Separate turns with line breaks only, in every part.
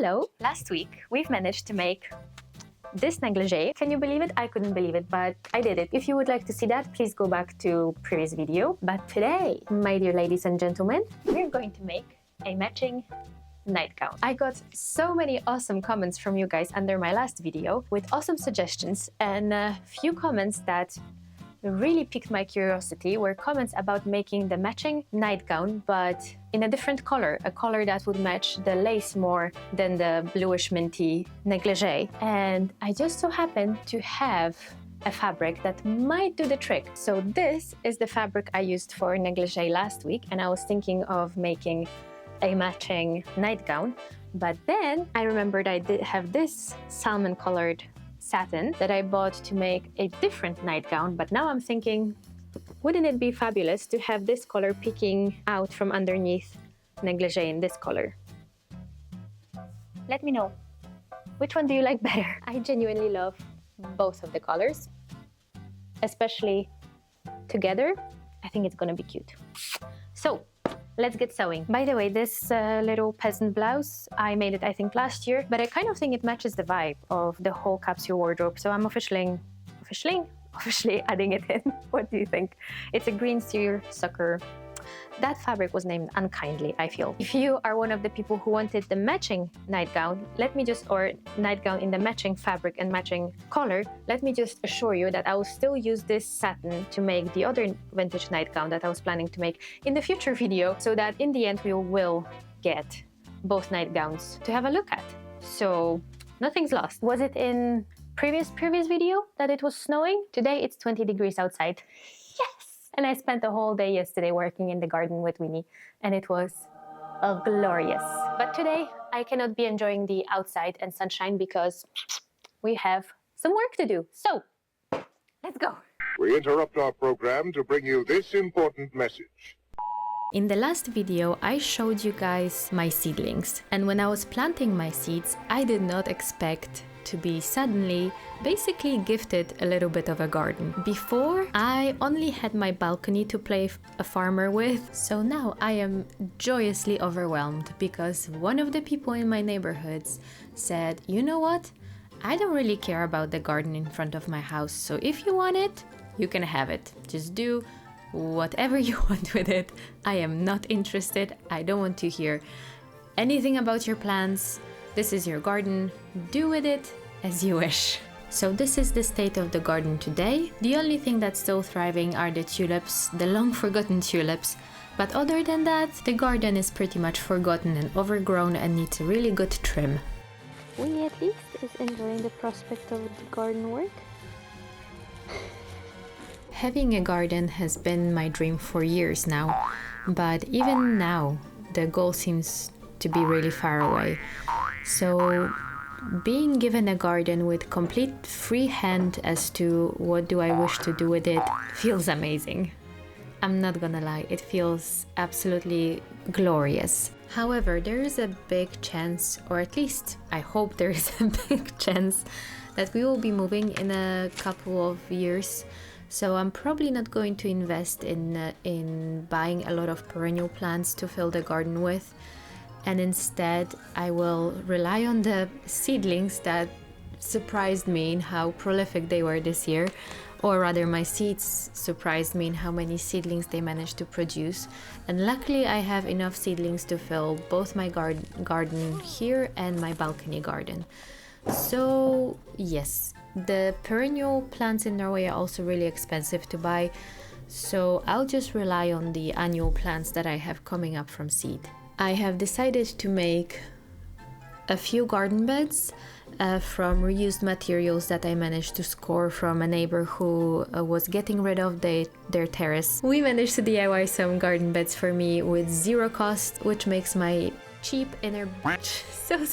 Hello! Last week we've managed to make this negligee. Can you believe it? I couldn't believe it, but I did it. If you would like to see that, please go back to previous video. But today, my dear ladies and gentlemen, we're going to make a matching nightgown. I got so many awesome comments from you guys under my last video with awesome suggestions, and a few comments that really piqued my curiosity were comments about making the matching nightgown but in a different color, a color that would match the lace more than the bluish minty negligee. And I just so happen to have a fabric that might do the trick. So this is the fabric I used for negligee last week, and I was thinking of making a matching nightgown, but then I remembered I did have this salmon colored satin that I bought to make a different nightgown. But now I'm thinking, wouldn't it be fabulous to have this color peeking out from underneath negligee in this color? Let me know, which one do you like better? I genuinely love both of the colors, especially together. I think it's gonna be cute. So let's get sewing. By the way, this little peasant blouse, I made it I think last year, but I kind of think it matches the vibe of the whole capsule wardrobe, so I'm officially adding it in. What do you think? It's a green seersucker. That fabric was named unkindly, I feel. If you are one of the people who wanted the matching nightgown, or nightgown in the matching fabric and matching color, let me just assure you that I will still use this satin to make the other vintage nightgown that I was planning to make in the future video, so that in the end we will get both nightgowns to have a look at. So nothing's lost. Was it in previous video that it was snowing? Today it's 20 degrees outside. And I spent the whole day yesterday working in the garden with Winnie, and it was glorious. But today I cannot be enjoying the outside and sunshine because we have some work to do. So let's go.
We interrupt our program to bring you this important message.
In the last video, I showed you guys my seedlings, and when I was planting my seeds, I did not expect to be suddenly basically gifted a little bit of a garden. Before, I only had my balcony to play a farmer with, so now I am joyously overwhelmed because one of the people in my neighborhoods said, you know what? I don't really care about the garden in front of my house, so if you want it, you can have it. Just do whatever you want with it. I am not interested. I don't want to hear anything about your plans. This is your garden. Do with it as you wish. So this is the state of the garden today. The only thing that's still thriving are the tulips, the long forgotten tulips. But other than that, the garden is pretty much forgotten and overgrown and needs a really good trim. Winnie at least is enjoying the prospect of the garden work. Having a garden has been my dream for years now, but even now the goal seems to be really far away. So being given a garden with complete free hand as to what do I wish to do with it feels amazing. I'm not gonna lie, it feels absolutely glorious. However, there is a big chance, or at least I hope there is a big chance, that we will be moving in a couple of years. So I'm probably not going to invest in buying a lot of perennial plants to fill the garden with. And instead, I will rely on the seedlings that surprised me in how prolific they were this year. Or rather, my seeds surprised me in how many seedlings they managed to produce. And luckily, I have enough seedlings to fill both my garden here and my balcony garden. So yes, the perennial plants in Norway are also really expensive to buy. So I'll just rely on the annual plants that I have coming up from seed. I have decided to make a few garden beds from reused materials that I managed to score from a neighbor who was getting rid of their terrace. We managed to DIY some garden beds for me with zero cost, which makes my cheap inner bitch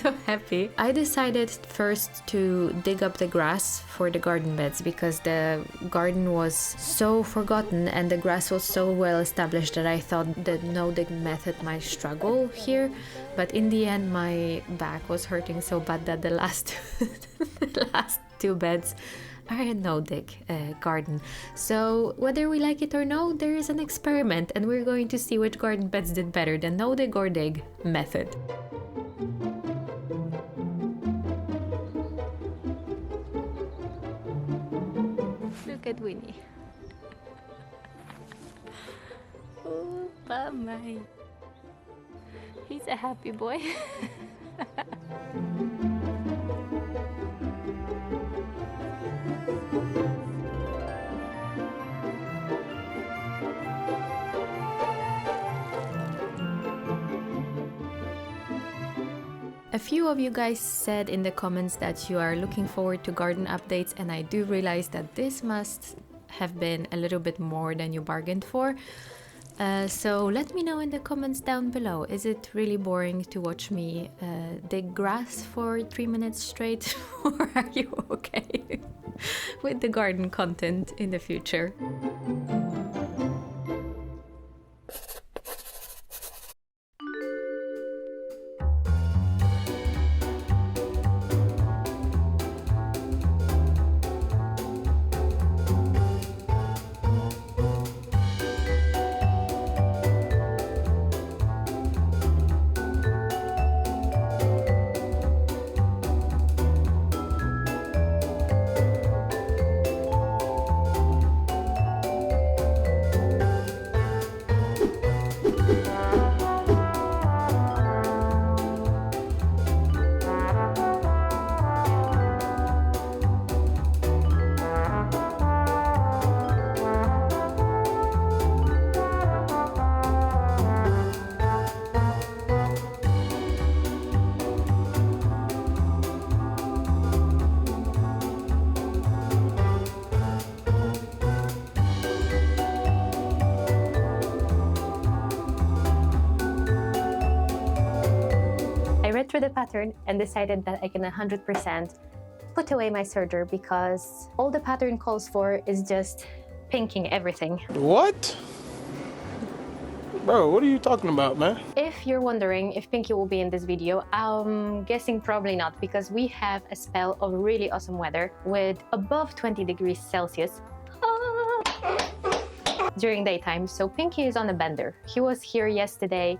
so happy. I decided first to dig up the grass for the garden beds because the garden was so forgotten and the grass was so well established that I thought the no-dig method might struggle here. But in the end, my back was hurting so bad that the last two beds are a no-dig garden. So whether we like it or no, there is an experiment and we're going to see which garden beds did better, the no-dig or dig method. Look at Winnie. Oh, Pamay. He's a happy boy. A few of you guys said in the comments that you are looking forward to garden updates, and I do realize that this must have been a little bit more than you bargained for. So let me know in the comments down below. Is it really boring to watch me dig grass for 3 minutes straight? Or are you okay with the garden content in the future? I read through the pattern and decided that I can 100% put away my serger because all the pattern calls for is just pinking everything.
What? Bro, what are you talking about, man?
If you're wondering if Pinky will be in this video, I'm guessing probably not, because we have a spell of really awesome weather with above 20 degrees Celsius during daytime. So Pinky is on a bender. He was here yesterday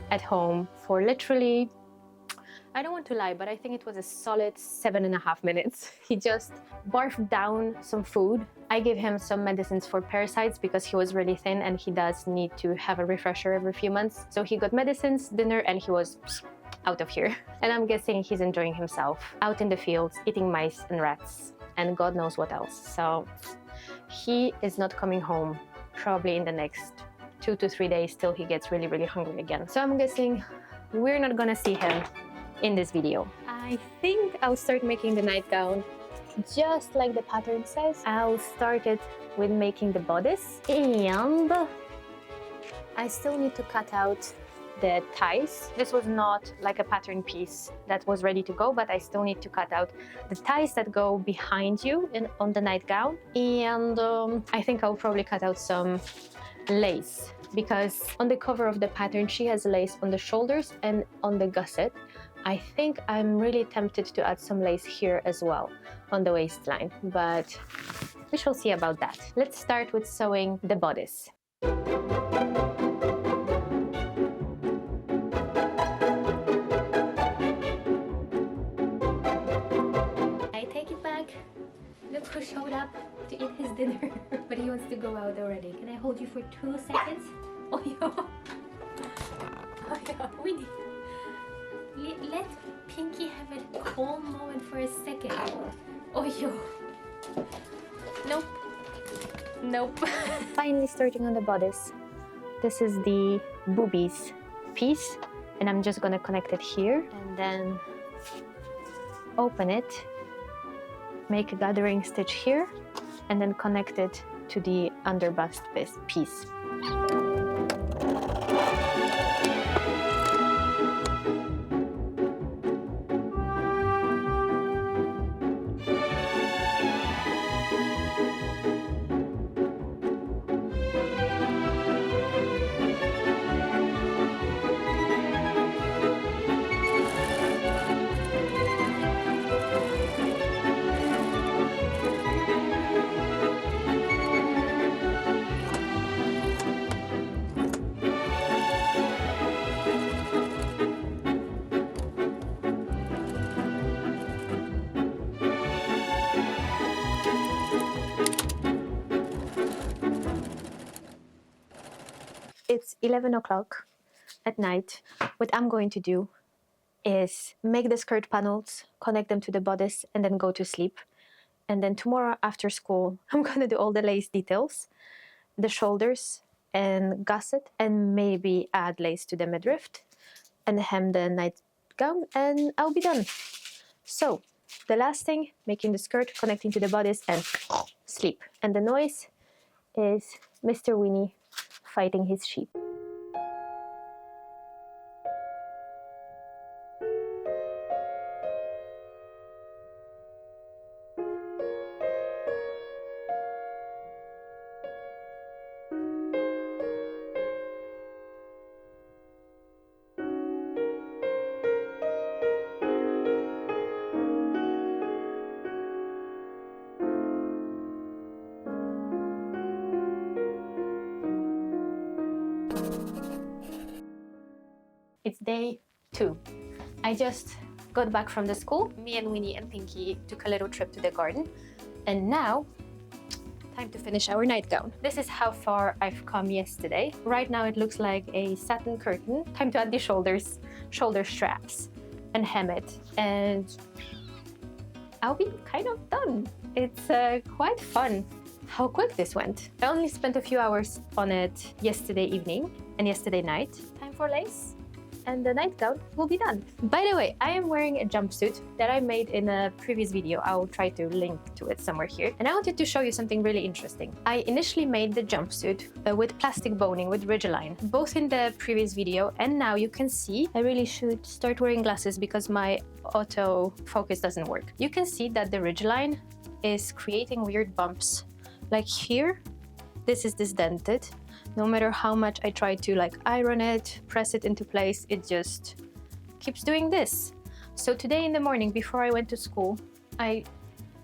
at home for literally, I don't want to lie, but I think it was a solid 7.5 minutes. He just barfed down some food. I gave him some medicines for parasites because he was really thin and he does need to have a refresher every few months. So he got medicines, dinner, and he was out of here. And I'm guessing he's enjoying himself out in the fields, eating mice and rats and God knows what else. So he is not coming home probably in the next 2 to 3 days till he gets really, really hungry again. So I'm guessing we're not gonna see him in this video. I think I'll start making the nightgown just like the pattern says. I'll start it with making the bodice, and I still need to cut out the ties. This was not like a pattern piece that was ready to go, but I still need to cut out the ties that go behind you on the nightgown. And I think I'll probably cut out some lace, because on the cover of the pattern she has lace on the shoulders and on the gusset. I think I'm really tempted to add some lace here as well on the waistline, but we shall see about that. Let's start with sewing the bodice. I take it back. Look who showed up to eat his dinner, but he wants to go out already. Can I hold you for 2 seconds? Oh, yo. Oh, yo. Winnie. Let Pinky have a calm moment for a second. Oh, yo. Nope. Nope. Finally starting on the bodice. This is the boobies piece, and I'm just gonna connect it here and then open it, make a gathering stitch here, and then connect it to the underbust piece. it's 11 o'clock at night. What I'm going to do is make the skirt panels, connect them to the bodice, and then go to sleep. And then tomorrow after school, I'm gonna do all the lace details, the shoulders and gusset, and maybe add lace to the midriff and hem the nightgown, and I'll be done. So the last thing, making the skirt, connecting to the bodice, and sleep. And the noise is Mr. Winnie fighting his sheep. It's day 2. I just got back from the school. Me and Winnie and Pinky took a little trip to the garden. And now, time to finish our nightgown. This is how far I've come yesterday. Right now it looks like a satin curtain. Time to add the shoulder straps, and hem it. And I'll be kind of done. It's quite fun how quick this went. I only spent a few hours on it yesterday evening and yesterday night. Time for lace, and the nightgown will be done. By the way, I am wearing a jumpsuit that I made in a previous video. I'll try to link to it somewhere here. And I wanted to show you something really interesting. I initially made the jumpsuit with plastic boning with Ridgeline, both in the previous video, and now you can see I really should start wearing glasses because my auto focus doesn't work. You can see that the Ridgeline is creating weird bumps. Like here, this is disdented. No matter how much I try to like iron it, press it into place, it just keeps doing this. So today in the morning before I went to school, I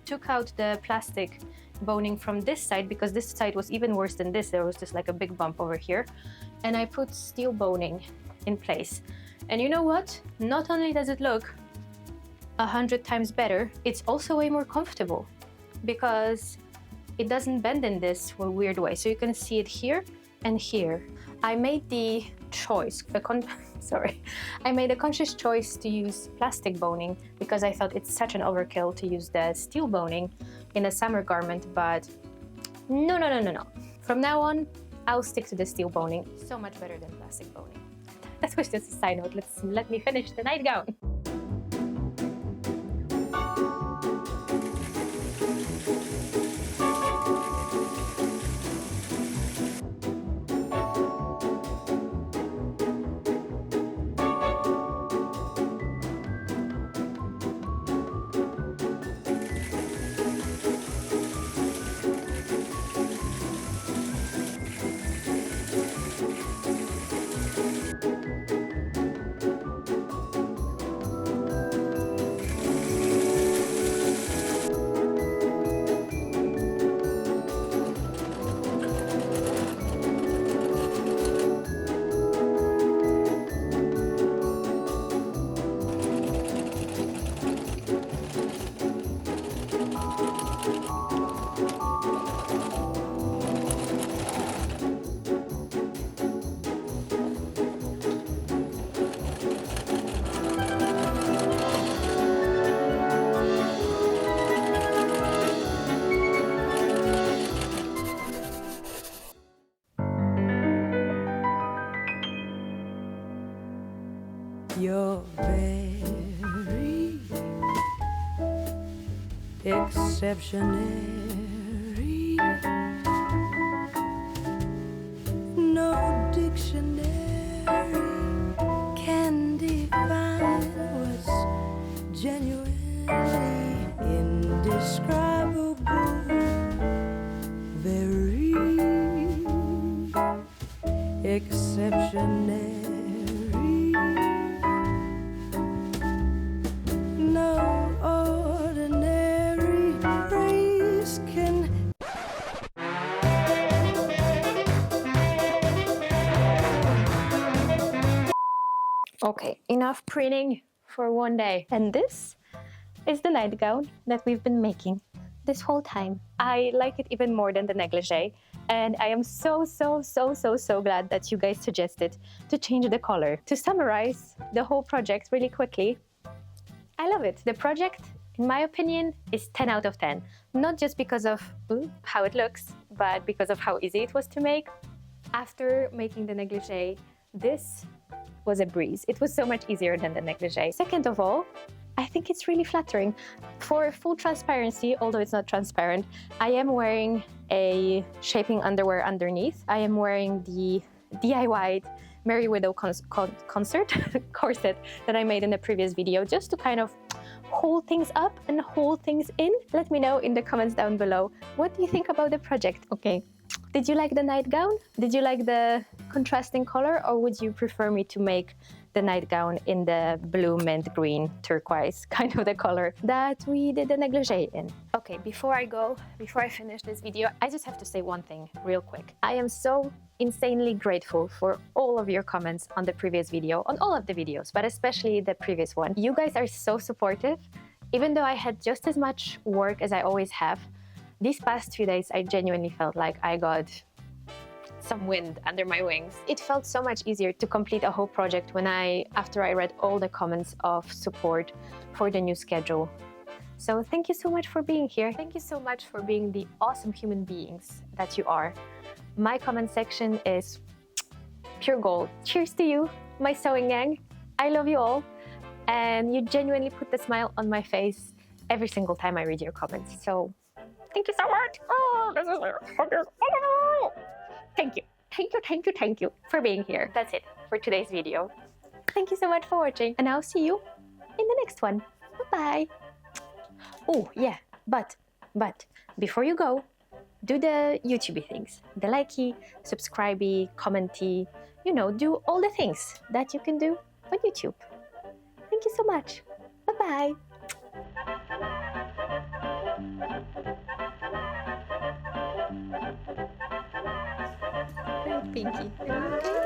took out the plastic boning from this side because this side was even worse than this. There was just like a big bump over here. And I put steel boning in place. And you know what? Not only does it look 100 times better, it's also way more comfortable because it doesn't bend in this weird way. So you can see it here and here. I made the choice, I made a conscious choice to use plastic boning because I thought it's such an overkill to use the steel boning in a summer garment, but no. From now on, I'll stick to the steel boning. So much better than plastic boning. That was just a side note. Let me finish the nightgown.
You're very exceptionary. No dictionary can define what's genuinely indescribable. Very exceptionary. No ordinary phrase can.
Okay, enough printing for one day. And this is the nightgown that we've been making this whole time. I like it even more than the negligee And I am so glad that you guys suggested to change the color. To summarize the whole project really quickly, I love it. The project, in my opinion, is 10 out of 10. Not just because of how it looks, but because of how easy it was to make. After making the negligee, this was a breeze. It was so much easier than the negligee. Second of all, I think it's really flattering. For full transparency, although it's not transparent, I am wearing a shaping underwear underneath. I am wearing the DIY Merry Widow concert corset that I made in the previous video, just to kind of hold things up and hold things in. Let me know in the comments down below, what do you think about the project? Okay. Did you like the nightgown? Did you like the contrasting color, or would you prefer me to make the nightgown in the blue, mint, green, turquoise, kind of the color that we did the negligee in? Okay, before I finish this video, I just have to say one thing real quick. I am so insanely grateful for all of your comments on the previous video, on all of the videos, but especially the previous one. You guys are so supportive. Even though I had just as much work as I always have, these past 2 days, I genuinely felt like I got some wind under my wings. It felt so much easier to complete a whole project after I read all the comments of support for the new schedule. So thank you so much for being here. Thank you so much for being the awesome human beings that you are. My comment section is pure gold. Cheers to you, my sewing gang. I love you all. And you genuinely put the smile on my face every single time I read your comments. So thank you so much. Thank you for being here. That's it for today's video. Thank you so much for watching, and I'll see you in the next one. Bye-bye. Oh, yeah, but before you go, do the YouTubey things. The likey, subscribey, commenty, do all the things that you can do on YouTube. Thank you so much. Bye-bye. Pinky. Are you okay?